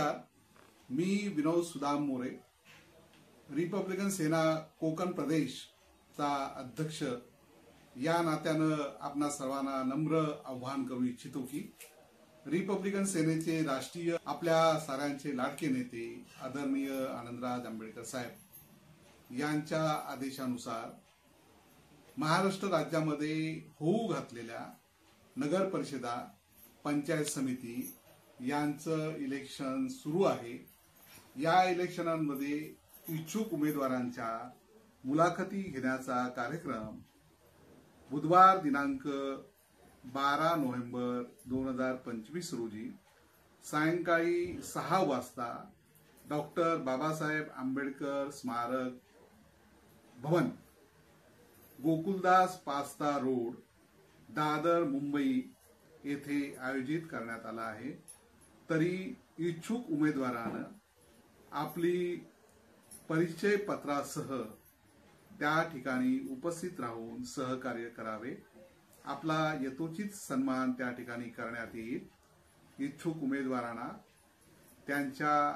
नमस्कार, मी विनोद सुदाम मोरे, रिपब्लिकन सेना कोकण प्रदेशचा अध्यक्ष या नात्यानं आपणा सर्वांना नम्र आव्हान करू इच्छितो की रिपब्लिकन सेनेचे राष्ट्रीय आपल्या साऱ्यांचे लाडके नेते आदरणीय आनंदराज आंबेडकर साहेब यांच्या आदेशानुसार महाराष्ट्र राज्यामध्ये होऊ घातलेल्या नगर परिषदा, पंचायत समिती यांचं इलेक्शन सुरू आहे। या इलेक्शनांमध्ये इच्छुक उमेदवारांच्या मुलाखती घेण्याचा कार्यक्रम बुधवार दिनांक 12 नोव्हेंबर 2025 रोजी सायंकाळी 6 वाजता डॉक्टर बाबासाहेब आंबेडकर स्मारक भवन, गोकुलदास पास्ता रोड, दादर, मुंबई येथे आयोजित करण्यात आला आहे। तरी इच्छुक उमेदवारांना आपली परिचय पत्रासह त्या ठिकाणी उपस्थित राहून सहकार्य करावे। आपला यथोचित सन्मान त्या ठिकाणी करण्यात येईल। इच्छुक उमेदवारांना त्यांच्या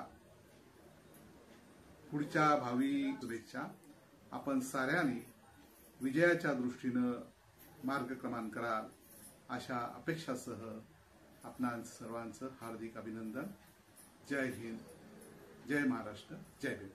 पुढच्या भावी शुभेच्छा। आपण साऱ्यांनी विजयाच्या दृष्टीने मार्गक्रमण कराल अशा अपेक्षासह आपणा सर्वांचं हार्दिक अभिनंदन। जय हिंद, जय महाराष्ट्र, जय भीम।